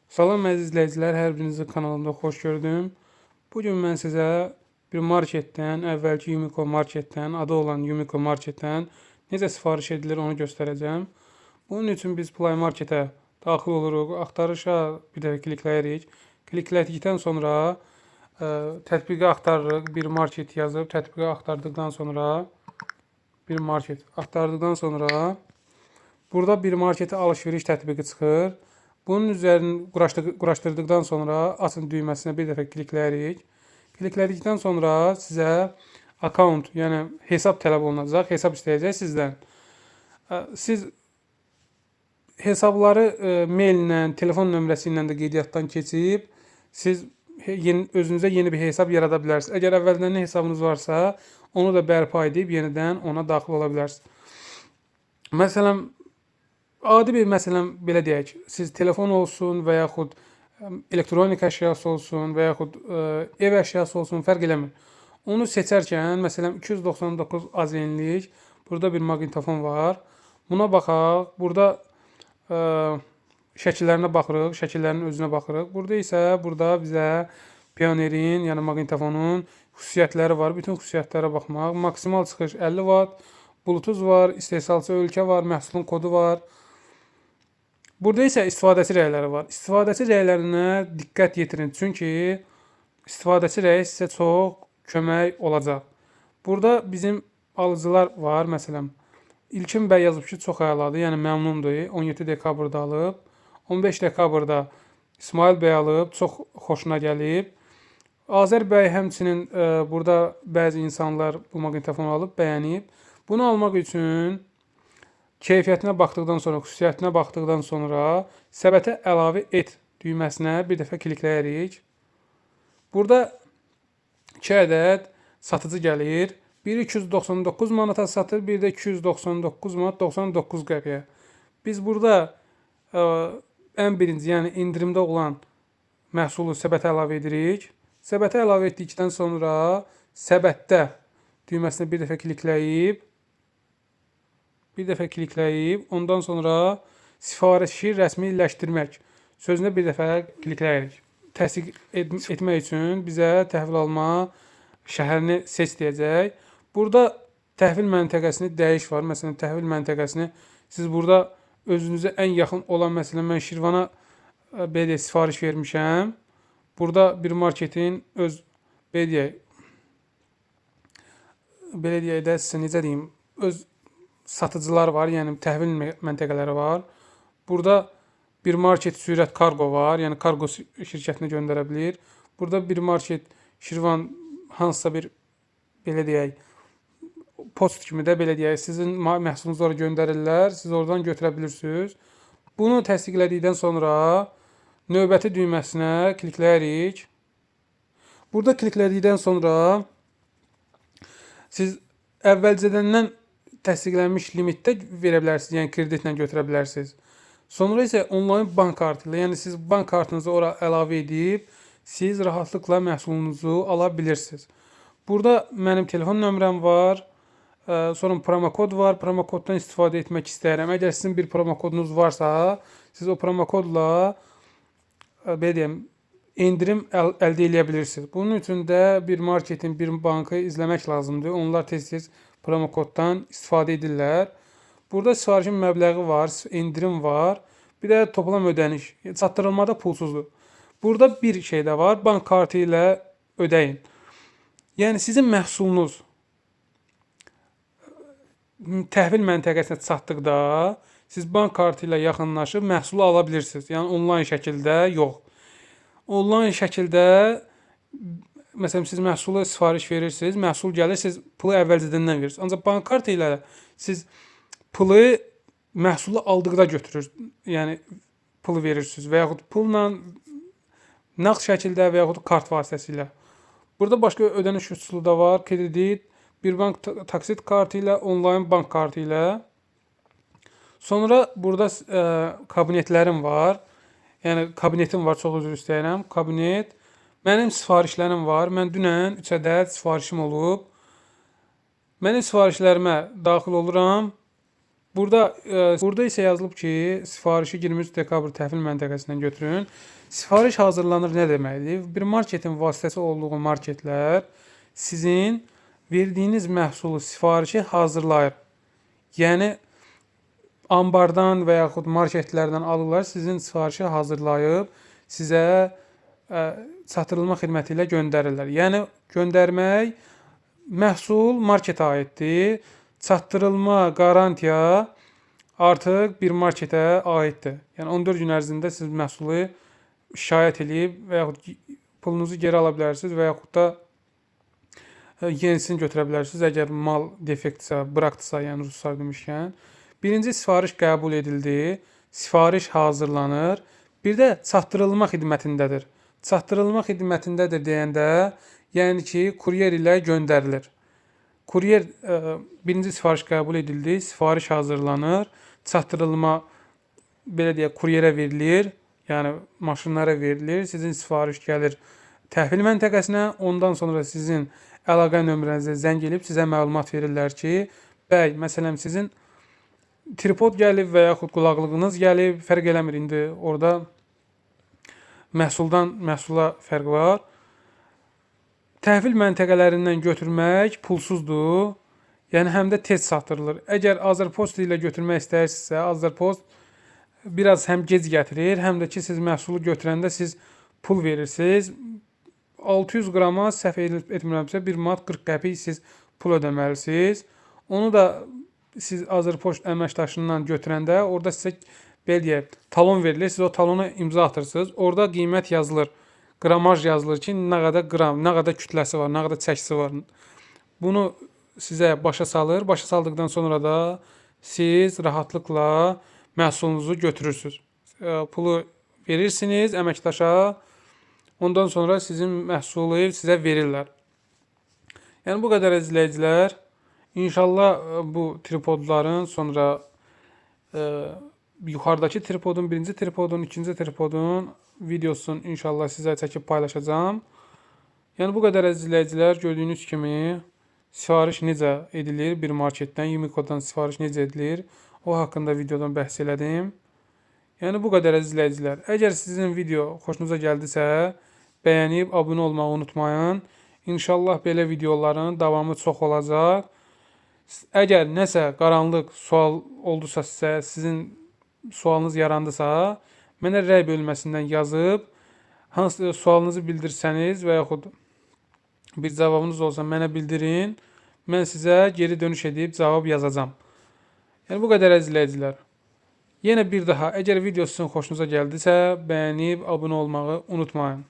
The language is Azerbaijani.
Salam əziz izləyicilər, hər birinizi kanalımda xoş gördüm. Bugün mən sizə bir marketdən, əvvəlki Yumiko marketdən, adı olan Yumiko marketdən necə sifariş edilir onu göstərəcəm. Bunun üçün biz Play Marketə daxil oluruq, axtarışa bir dəfə klikləyirik. Kliklədikdən sonra tətbiqi axtarırıq, bir market yazıb tətbiqi axtardıqdan sonra burada bir marketə alış-veriş tətbiqi çıxır. Bunun üzərini quraşdırdıqdan sonra açın düyməsinə bir dəfə klikləyirik. Kliklədikdən sonra sizə account, yəni hesab tələb olunacaq, hesab istəyəcək sizdən. Siz hesabları maillə, telefon nömrəsi ilə də qeydiyyatdan keçib, siz özünüzə yeni bir hesab yarada bilərsiniz. Əgər əvvəldən hesabınız varsa, onu da bərpa edib yenidən ona daxil ola bilərsiniz. Məsələn, adi bir məsələn belə deyək, siz telefon olsun və yaxud elektronik əşyası olsun və yaxud ev əşyası olsun, fərq eləmir. Onu seçərkən, məsələn 299 AZN-lik burada bir maqnitofon var. Buna baxaq. Burada şəkillərinə baxırıq, şəkillərin özünə baxırıq. Burada bizə Pioneerin, yəni maqnitofonun xüsusiyyətləri var. Bütün xüsusiyyətlərə baxmaq. Maksimal çıxış 50 watt, Bluetooth var, istehsalçı ölkə var, məhsulun kodu var. Burada isə istifadəçi rəyləri var. İstifadəçi rəylərinə diqqət yetirin. Çünki istifadəçi rəyi sizə çox kömək olacaq. Burada bizim alıcılar var. Məsələn, İlkin bəy yazıb ki, çox əladır, yəni məmnundur. 17 dekabrda alıb. 15 dekabrda İsmail bəy alıb, çox xoşuna gəlib. Azər bəy həmçinin burada bəzi insanlar bu maqnitofonu alıb, bəyənib. Bunu almaq üçün keyfiyyətinə baxdıqdan sonra, xüsusiyyətinə baxdıqdan sonra səbətə əlavə et düyməsinə bir dəfə klikləyirik. Burada 2 ədəd satıcı gəlir. Biri 299 manata satır, bir də 299 manat 99 qəpiyə. Biz burada ən birinci, yəni indirimdə olan məhsulu səbətə əlavə edirik. Səbətə əlavə etdikdən sonra səbətdə düyməsinə bir dəfə klikləyib, ondan sonra sifarişi rəsmiləşdirmək sözünə bir dəfə klikləyirik. Təsdiq etmək üçün bizə təhvil alma şəhərini seç deyəcək. Burada təhvil məntəqəsini dəyiş var. Məsələn, təhvil məntəqəsini siz burada özünüzə ən yaxın olan, məsələn, mən Şirvana belə sifariş vermişəm. Burada bir marketin öz belə deyək də sizə necə deyim, öz satıcılar var, yəni təhvil məntəqələri var. Burada bir market sürət kargo var, yəni kargo şirkətinə göndərə bilir. Burada bir market Şirvan hansısa bir belə deyək, post kimi də belə deyək, sizin məhsulunuzu ora göndərirlər, siz oradan götürə bilirsiniz. Bunu təsdiqlədikdən sonra növbəti düyməsinə klikləyirik. Burada kliklədikdən sonra siz əvvəlcədəndən təsdiqlənmiş limitdə verə bilərsiniz, yəni kreditlə götürə bilərsiniz. Sonra isə onlayn bank kartı ilə, yəni siz bank kartınızı ora əlavə edib, siz rahatlıqla məhsulunuzu ala bilirsiniz. Burada mənim telefon nömrəm var, sonra promokod var. Promokoddan istifadə etmək istəyirəm. Əgər sizin bir promokodunuz varsa, siz o promokodla belə deyim, indirim əldə edə bilirsiniz. Bunun üçün də bir marketin, bir bankı izləmək lazımdır. Onlar tez-tez promokoddan istifadə edirlər. Burada sifarişin məbləği var, indirim var. Bir də toplam ödəniş, çatdırılmada pulsuzdur. Burada bir şey də var, bank kartı ilə ödəyin. Yəni sizin məhsulunuz təhvil məntəqəsinə çatdıqda siz bank kartı ilə yaxınlaşıb məhsulu ala bilirsiniz. Yəni onlayn şəkildə yox. Onlayn şəkildə məsələn siz məhsulu sifariş verirsiniz, məhsul gəlir, siz pulu əvvəlcədən verirsiniz. Ancaq bank kartı ilə siz pulu məhsulu aldıqda götürürsünüz. Yəni pulu verirsiniz və yaxud pulla nağd şəkildə və yaxud kart vasitəsilə. Burada başqa ödəniş üsulu da var. Kredit, bir bank taksit kartı ilə, onlayn bank kartı ilə. Sonra burada kabinetlərim var. Yəni kabinetim var, çox üzr istəyirəm. Kabinet. Mənim sifarişlərim var. Mən dünən 3 ədəd sifarişim olub. Mənim sifarişlərimə daxil oluram. Burada isə yazılıb ki, sifarişi 23 dekabr təhvil məntəqəsindən götürün. Sifariş hazırlanır nə deməkdir? Bir marketin vasitəsi olduğu marketlər sizin verdiyiniz məhsulu, sifarişi hazırlayır. Yəni ambardan və yaxud marketlərdən alırlar, sizin sifarişi hazırlayıb sizə çatdırılma xidməti ilə göndərirlər. Yəni göndərmək məhsul marketə aiddir. Çatdırılma, qarantiya artıq bir marketə aiddir. Yəni 14 gün ərzində siz məhsulu şikayət edib və yaxud pulunuzu geri ala bilərsiniz və yaxud da yenisini götürə bilərsiniz. Əgər mal defektdirsə, bırakdısa, yəni ruslar demişkən. Birinci sifariş qəbul edildi, sifariş hazırlanır. Bir də çatdırılma xidmətindədir. Çatdırılma xidmətindədir deyəndə, yəni ki, kuryer ilə göndərilir. Kuryer birinci sifariş qəbul edildi, sifariş hazırlanır, çatdırılma belə deyək, kuryerə verilir, yəni maşınlara verilir. Sizin sifariş gəlir təhvil məntəqəsinə, ondan sonra sizin əlaqə nömrənizə zəng edib sizə məlumat verirlər ki, bəy, məsələn sizin tripod gəlib və yaxud qulaqlığınız gəlib, fərq eləmir indi orada məhsuldan məhsula fərq var. Təhvil məntəqələrindən götürmək pulsuzdur. Yəni həm də tez çatdırılır. Əgər Azərpost ilə götürmək istəyirsinizsə, Azərpost biraz həm gec gətirir, həm də ki siz məhsulu götürəndə siz pul verirsiniz. 600 qrama səhv etmirəmsə 1 manat 40 qəpik siz pul ödəməlisiniz. Onu da siz Azərpost əməkdaşından götürəndə orada sizə belə deyək, talon verilir. Siz o talona imza atırsınız. Orada qiymət yazılır. Qramaj yazılır ki, nə qədər qram, nə qədər kütləsi var, nə qədər çəkisi var. Bunu sizə başa salır. Başa saldıqdan sonra da siz rahatlıqla məhsulunuzu götürürsünüz. Pulu verirsiniz əməkdaşa. Ondan sonra sizin məhsulu sizə verirlər. Yəni bu qədər izləyicilər. İnşallah bu tripodların sonra yuxarıdakı tripodun, birinci tripodun, ikinci tripodun videosunu inşallah sizə çəkib paylaşacağım. Yəni bu qədər izləyicilər, gördüyünüz kimi sifariş necə edilir bir marketdən, Yumiko'dan sifariş necə edilir, o haqqında videodan bəhs elədim. Yəni bu qədər izləyicilər. Əgər sizin video xoşunuza gəldisə, bəyənib abunə olmağı unutmayın. İnşallah belə videoların davamı çox olacaq. Əgər nəsə qaranlıq sual oldusa sizə, sizin sualınız yarandısa, mənə rəy bölməsindən yazıb, hansı sualınızı bildirsəniz və yaxud bir cavabınız olsa mənə bildirin. Mən sizə geri dönüş edib cavab yazacağam. Yəni bu qədər izləyicilər. Yenə bir daha, əgər video sizin xoşunuza gəldisə, bəyənib abunə olmağı unutmayın.